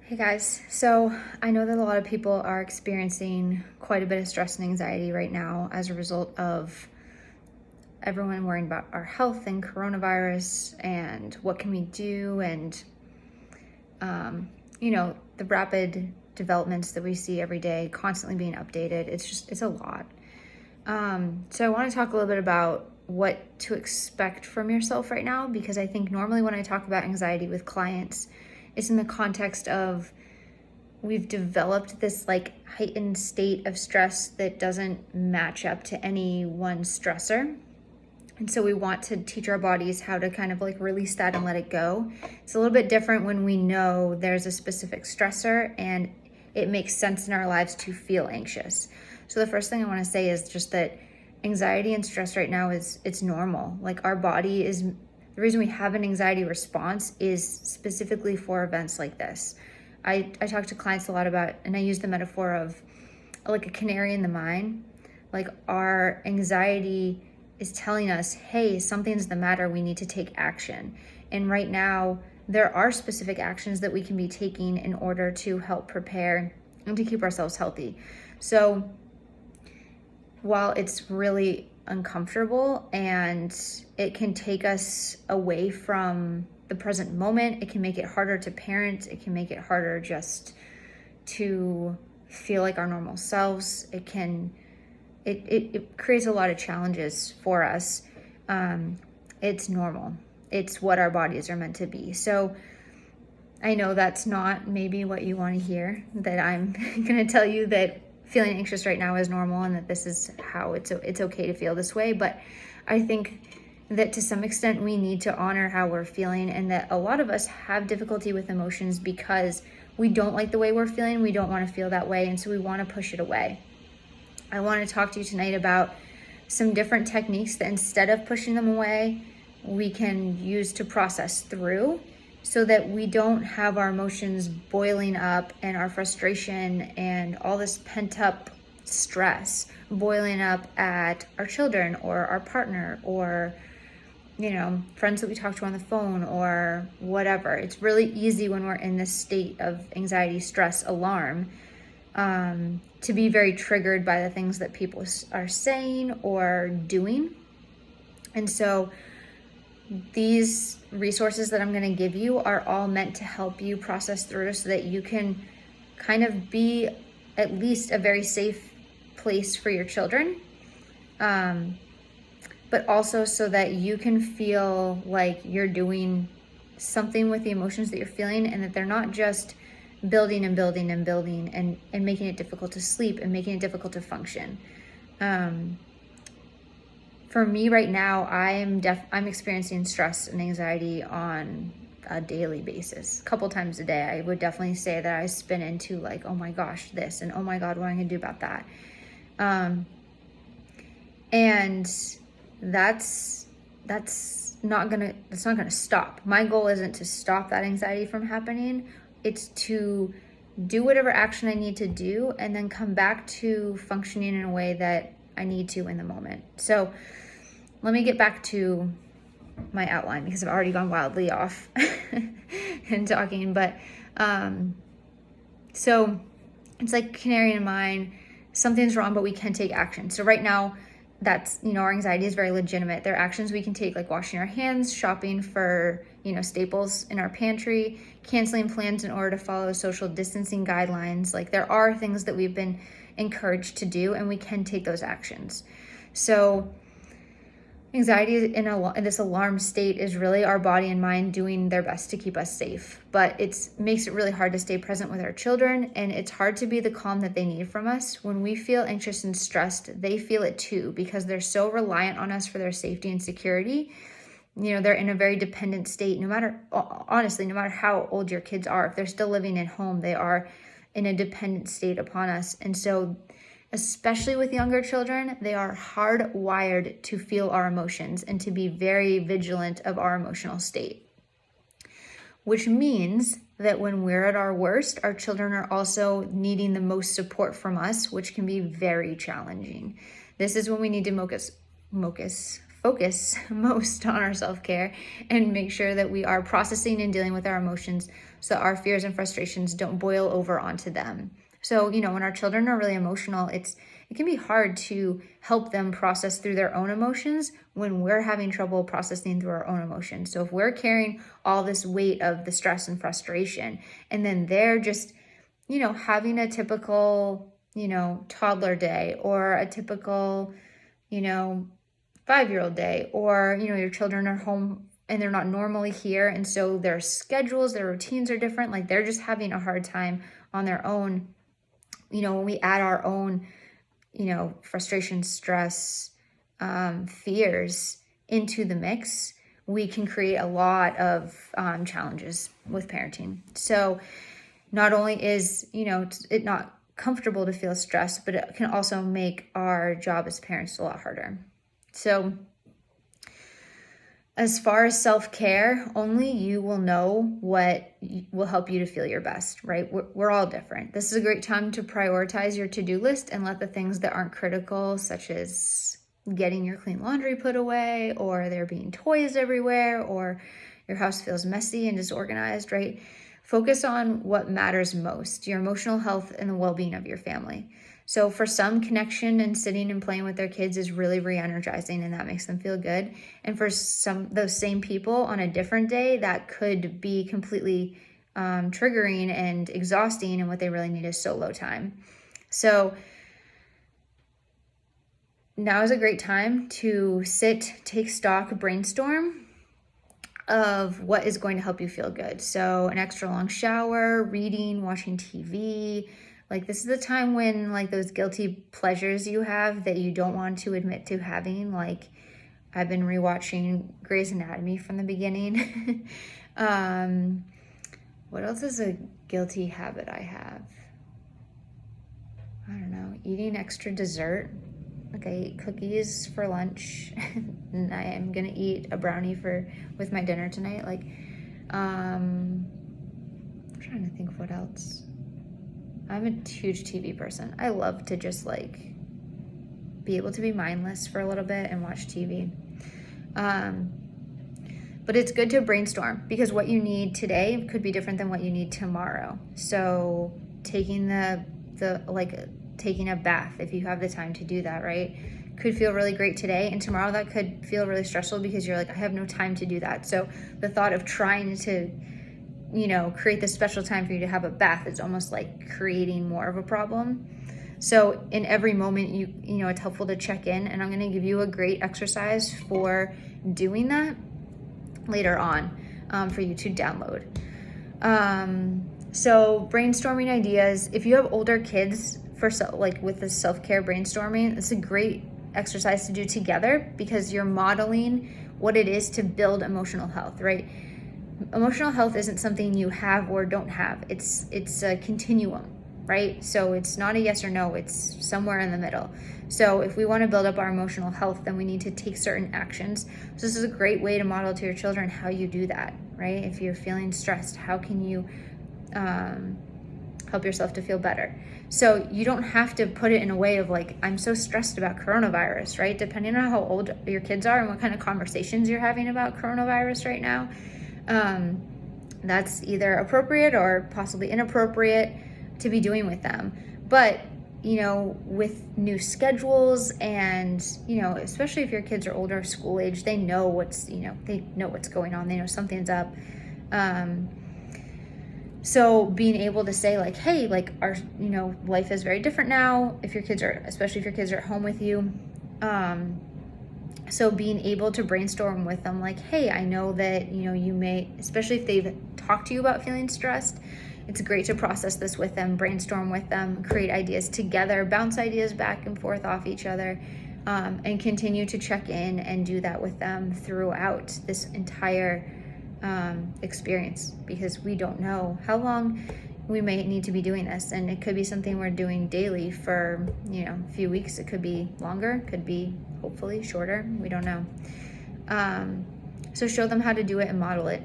Hey guys, so I know that a lot of people are experiencing quite a bit of stress and anxiety right now as a result of everyone worrying about our health and coronavirus and what can we do and the rapid developments that we see every day constantly being updated. It's a lot. So I want to talk a little bit about what to expect from yourself right now, because I think normally when I talk about anxiety with clients, it's in the context of we've developed this like heightened state of stress that doesn't match up to any one stressor. And so we want to teach our bodies how to kind of like release that and let it go. It's a little bit different when we know there's a specific stressor and it makes sense in our lives to feel anxious. So the first thing I want to say is just that anxiety and stress right now it's normal. Like our body is, the reason we have an anxiety response is specifically for events like this. I talk to clients a lot about, and I use the metaphor of like a canary in the mine. Like our anxiety is telling us, hey, something's the matter, we need to take action. And right now, there are specific actions that we can be taking in order to help prepare and to keep ourselves healthy. So while it's really uncomfortable and it can take us away from the present moment, it can make it harder to parent, it can make it harder just to feel like our normal selves. It creates a lot of challenges for us. It's normal. It's what our bodies are meant to be. So I know that's not maybe what you want to hear, that I'm going to tell you that feeling anxious right now is normal and that this is how it's okay to feel this way. But I think that to some extent we need to honor how we're feeling, and that a lot of us have difficulty with emotions because we don't like the way we're feeling. We don't want to feel that way. And so we want to push it away. I want to talk to you tonight about some different techniques that instead of pushing them away, we can use to process through, so that we don't have our emotions boiling up and our frustration and all this pent up stress boiling up at our children or our partner or, friends that we talk to on the phone or whatever. It's really easy when we're in this state of anxiety, stress, alarm, to be very triggered by the things that people are saying or doing. And so these resources that I'm going to give you are all meant to help you process through, so that you can kind of be at least a very safe place for your children, but also so that you can feel like you're doing something with the emotions that you're feeling, and that they're not just building and building and building and making it difficult to sleep and making it difficult to function. For me right now, I'm experiencing stress and anxiety on a daily basis, a couple times a day. I would definitely say that I spin into like, oh my gosh, this, and oh my God, what am I gonna do about that? And that's not gonna stop. My goal isn't to stop that anxiety from happening. It's to do whatever action I need to do and then come back to functioning in a way that I need to in the moment. So let me get back to my outline, because I've already gone wildly off and talking. But so it's like canary in a mine. Something's wrong, but we can take action. So right now, that's, our anxiety is very legitimate. There are actions we can take, like washing our hands, shopping for, staples in our pantry, canceling plans in order to follow social distancing guidelines. Like there are things that we've been encouraged to do, and we can take those actions. So anxiety in this alarm state is really our body and mind doing their best to keep us safe, but it makes it really hard to stay present with our children, and it's hard to be the calm that they need from us. When we feel anxious and stressed, they feel it too, because they're so reliant on us for their safety and security. They're in a very dependent state, no matter how old your kids are. If they're still living at home, they are in a dependent state upon us. And so especially with younger children, they are hardwired to feel our emotions and to be very vigilant of our emotional state, which means that when we're at our worst, our children are also needing the most support from us, which can be very challenging. This is when we need to focus most on our self-care and make sure that we are processing and dealing with our emotions so our fears and frustrations don't boil over onto them. So, when our children are really emotional, it can be hard to help them process through their own emotions when we're having trouble processing through our own emotions. So if we're carrying all this weight of the stress and frustration, and then they're just, having a typical, toddler day, or a typical, 5-year-old day, or, your children are home and they're not normally here. And so their schedules, their routines are different. Like they're just having a hard time on their own. When we add our own, frustration, stress, fears into the mix, we can create a lot of challenges with parenting. So not only is, it not comfortable to feel stressed, but it can also make our job as parents a lot harder. So as far as self-care, only you will know what will help you to feel your best, right? We're all different. This is a great time to prioritize your to-do list and let the things that aren't critical, such as getting your clean laundry put away, or there being toys everywhere, or your house feels messy and disorganized, right? Focus on what matters most, your emotional health and the well-being of your family. So for some, connection and sitting and playing with their kids is really re-energizing, and that makes them feel good. And for those same people on a different day, that could be completely triggering and exhausting, and what they really need is solo time. So now is a great time to sit, take stock, brainstorm of what is going to help you feel good. So an extra long shower, reading, watching TV. Like this is the time when those guilty pleasures you have that you don't want to admit to having. Like I've been rewatching Grey's Anatomy from the beginning. What else is a guilty habit I have? I don't know, eating extra dessert. Like I ate cookies for lunch and I am gonna eat a brownie with my dinner tonight. I'm trying to think of what else. I'm a huge TV person. I love to just be able to be mindless for a little bit and watch TV. But it's good to brainstorm, because what you need today could be different than what you need tomorrow. So taking taking a bath, if you have the time to do that, right, could feel really great today, and tomorrow that could feel really stressful because you're like, I have no time to do that. So the thought of trying to create this special time for you to have a bath is almost like creating more of a problem. So in every moment, it's helpful to check in, and I'm going to give you a great exercise for doing that later on for you to download. So brainstorming ideas. If you have older kids, with the self-care brainstorming, it's a great exercise to do together, because you're modeling what it is to build emotional health, right? Emotional health isn't something you have or don't have. It's a continuum, right? So it's not a yes or no, it's somewhere in the middle. So if we want to build up our emotional health, then we need to take certain actions. So this is a great way to model to your children how you do that, right? If you're feeling stressed, how can you help yourself to feel better? So you don't have to put it in a way of I'm so stressed about coronavirus, right? Depending on how old your kids are and what kind of conversations you're having about coronavirus right now, that's either appropriate or possibly inappropriate to be doing with them. But, with new schedules and, especially if your kids are older, school age, they know what's going on. They know something's up. So being able to say hey, our, life is very different now, especially if your kids are at home with you. So being able to brainstorm with them, hey, I know that, you may, especially if they've talked to you about feeling stressed, it's great to process this with them, brainstorm with them, create ideas together, bounce ideas back and forth off each other, and continue to check in and do that with them throughout this entire experience, because we don't know how long we may need to be doing this, and it could be something we're doing daily for a few weeks. It could be longer, could be hopefully shorter, we don't know. So show them how to do it and model it.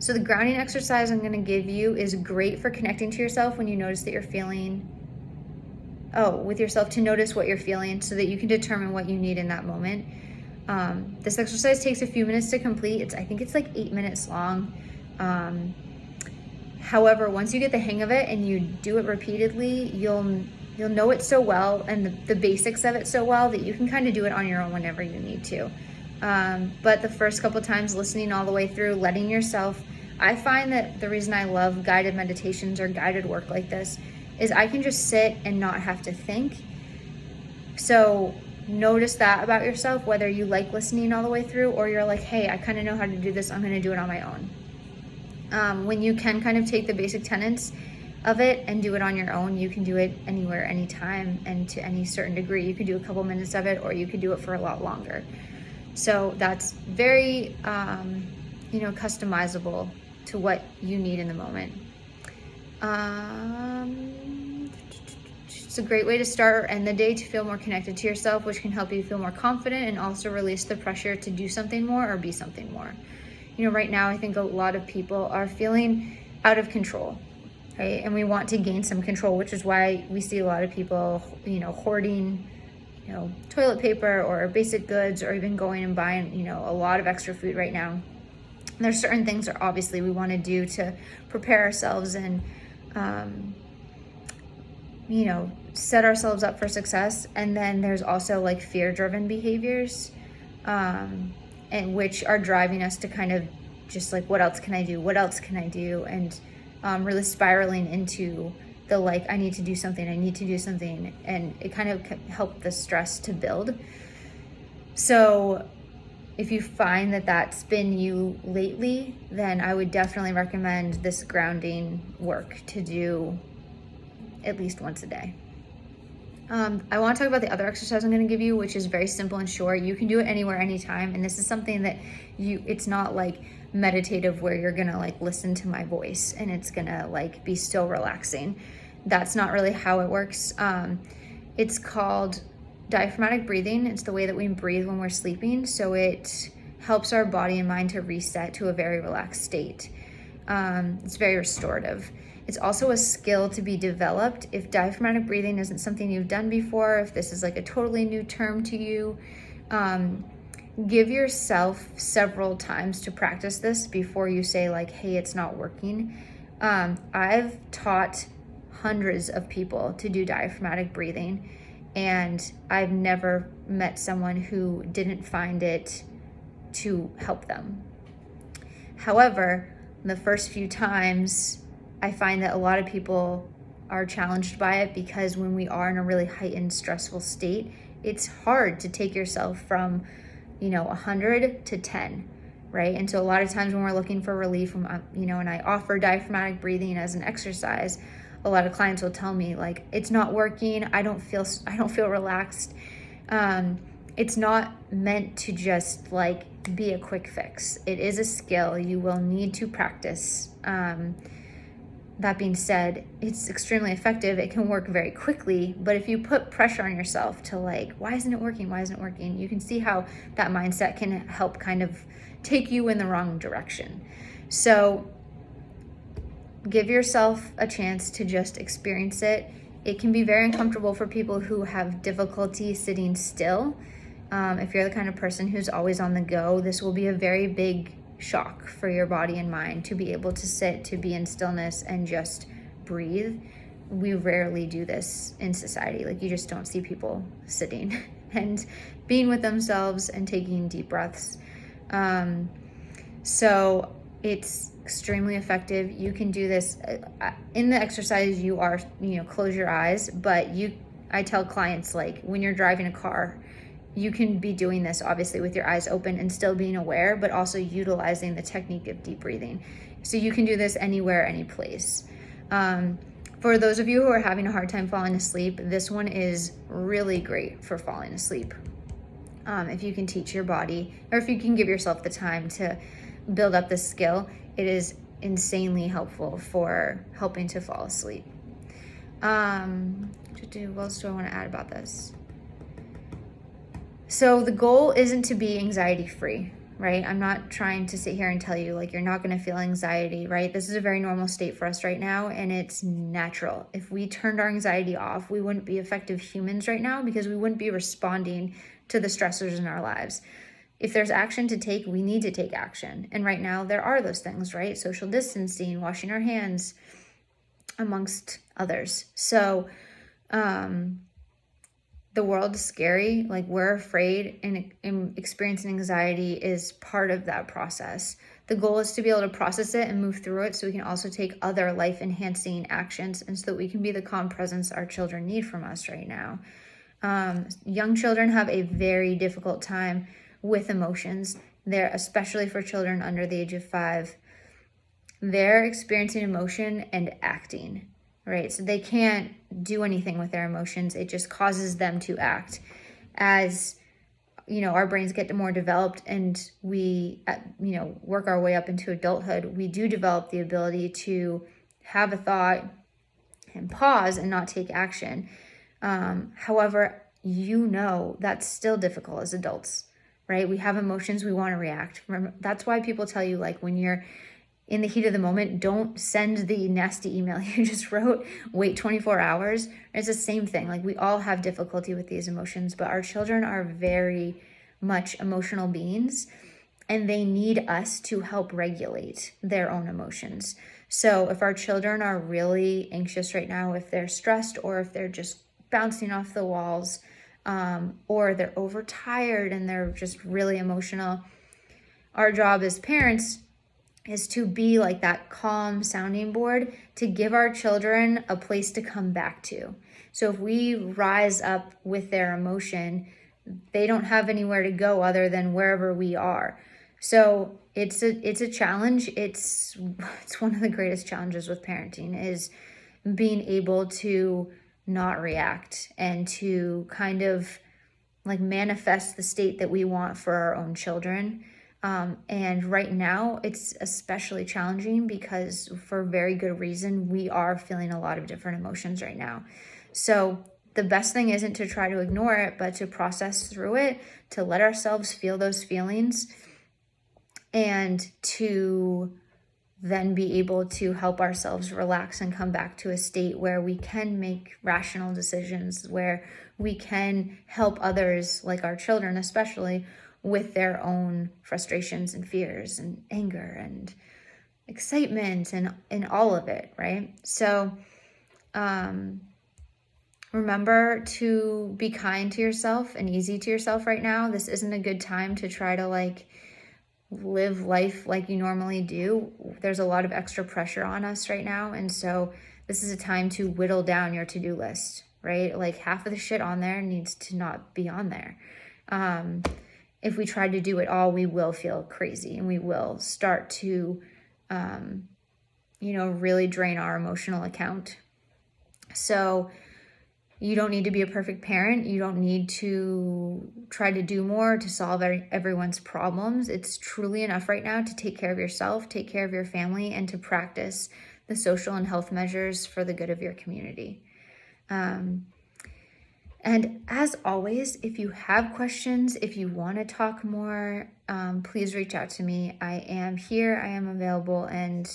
So the grounding exercise I'm going to give you is great for connecting to yourself when you notice that you're feeling with yourself, to notice what you're feeling so that you can determine what you need in that moment. This exercise takes a few minutes to complete. I think it's like 8 minutes long. However, once you get the hang of it and you do it repeatedly, you'll know it so well and the basics of it so well that you can kind of do it on your own whenever you need to. But the first couple times, listening all the way through, letting yourself, I find that the reason I love guided meditations or guided work like this is I can just sit and not have to think. So notice that about yourself, whether you like listening all the way through or you're like, hey, I kind of know how to do this, I'm going to do it on my own. When you can kind of take the basic tenets of it and do it on your own, you can do it anywhere, anytime, and to any certain degree. You could do a couple minutes of it, or you could do it for a lot longer. So that's very, customizable to what you need in the moment. It's a great way to start or end the day to feel more connected to yourself, which can help you feel more confident and also release the pressure to do something more or be something more. Right now, I think a lot of people are feeling out of control, right? And we want to gain some control, which is why we see a lot of people, hoarding, toilet paper or basic goods, or even going and buying, a lot of extra food right now. There's certain things that obviously we want to do to prepare ourselves and, set ourselves up for success. And then there's also like fear-driven behaviors, and which are driving us to kind of just like, what else can I do? What else can I do? And really spiraling into the like, I need to do something. And it kind of helped the stress to build. So if you find that that's been you lately, then I would definitely recommend this grounding work to do at least once a day. I want to talk about the other exercise I'm going to give you, which is very simple and short. You can do it anywhere, anytime. And this is something that it's not like meditative where you're going to like listen to my voice and it's going to like be so relaxing. That's not really how it works. It's called diaphragmatic breathing. It's the way that we breathe when we're sleeping. So it helps our body and mind to reset to a very relaxed state. It's very restorative. It's also a skill to be developed. If diaphragmatic breathing isn't something you've done before, if this is like a totally new term to you, give yourself several times to practice this before you say like, hey, it's not working. I've taught hundreds of people to do diaphragmatic breathing, and I've never met someone who didn't find it to help them. However, the first few times, I find that a lot of people are challenged by it because when we are in a really heightened, stressful state, it's hard to take yourself from, 100 to 10, right? And so a lot of times when we're looking for relief, and I offer diaphragmatic breathing as an exercise, a lot of clients will tell me like, it's not working. I don't feel relaxed. It's not meant to just like be a quick fix. It is a skill. You will need to practice. That being said, it's extremely effective. It can work very quickly, but if you put pressure on yourself to like, why isn't it working? You can see how that mindset can help kind of take you in the wrong direction. So give yourself a chance to just experience it. It can be very uncomfortable for people who have difficulty sitting still. If you're the kind of person who's always on the go, this will be a very big shock for your body and mind to be able to sit, to be in stillness and just breathe. We rarely do this in society. Like, you just don't see people sitting and being with themselves and taking deep breaths. So it's extremely effective. You can do this in the exercise. You are, close your eyes, but I tell clients, like, when you're driving a car, you can be doing this obviously with your eyes open and still being aware, but also utilizing the technique of deep breathing. So you can do this anywhere, any place. For those of you who are having a hard time falling asleep, this one is really great for falling asleep. If you can teach your body, or if you can give yourself the time to build up this skill, it is insanely helpful for helping to fall asleep. What else do I want to add about this? So the goal isn't to be anxiety free, right? I'm not trying to sit here and tell you like you're not going to feel anxiety, right? This is a very normal state for us right now, and it's natural. If we turned our anxiety off, we wouldn't be effective humans right now because we wouldn't be responding to the stressors in our lives. if there's action to take, we need to take action. And right now there are those things, right? Social distancing, washing our hands, amongst others. So the world is scary. Like, we're afraid, and experiencing anxiety is part of that process. The goal is to be able to process it and move through it so we can also take other life enhancing actions, and so that we can be the calm presence our children need from us right now. Young children have a very difficult time with emotions. They're, especially for children under the age of 5, they're experiencing emotion and acting, right? So they can't do anything with their emotions. It just causes them to act. As our brains get more developed and we, work our way up into adulthood, we do develop the ability to have a thought and pause and not take action. However, that's still difficult as adults, right? We have emotions, we want to react. Remember, that's why people tell you, like, when you're in the heat of the moment, don't send the nasty email you just wrote, wait 24 hours. It's the same thing. Like, we all have difficulty with these emotions, but our children are very much emotional beings, and they need us to help regulate their own emotions. So if our children are really anxious right now, if they're stressed, or if they're just bouncing off the walls, or they're overtired and they're just really emotional, our job as parents is to be like that calm sounding board, to give our children a place to come back to. So if we rise up with their emotion, they don't have anywhere to go other than wherever we are. So it's a challenge. It's one of the greatest challenges with parenting, is being able to not react and to kind of like manifest the state that we want for our own children. And right now it's especially challenging because, for very good reason, we are feeling a lot of different emotions right now. So the best thing isn't to try to ignore it, but to process through it, to let ourselves feel those feelings, and to then be able to help ourselves relax and come back to a state where we can make rational decisions, where we can help others, like our children especially, with their own frustrations and fears and anger and excitement and all of it, right? So remember to be kind to yourself and easy to yourself right now. This isn't a good time to try to live life like you normally do. There's a lot of extra pressure on us right now, and so this is a time to whittle down your to-do list, right? Like, half of the shit on there needs to not be on there. If we try to do it all, we will feel crazy, and we will start to, really drain our emotional account. So you don't need to be a perfect parent. You don't need to try to do more to solve everyone's problems. It's truly enough right now to take care of yourself, take care of your family, and to practice the social and health measures for the good of your community. And as always, if you have questions, if you want to talk more, please reach out to me. I am here, I am available, and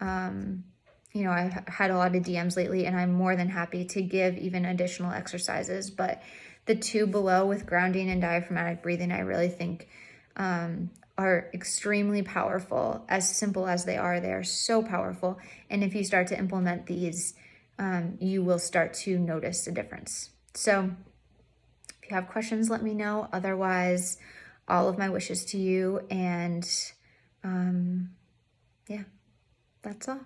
I've had a lot of DMs lately, and I'm more than happy to give even additional exercises. But the 2 below with grounding and diaphragmatic breathing, I really think are extremely powerful. As simple as they are so powerful. And if you start to implement these, you will start to notice a difference. So if you have questions, let me know. Otherwise, all of my wishes to you. And that's all.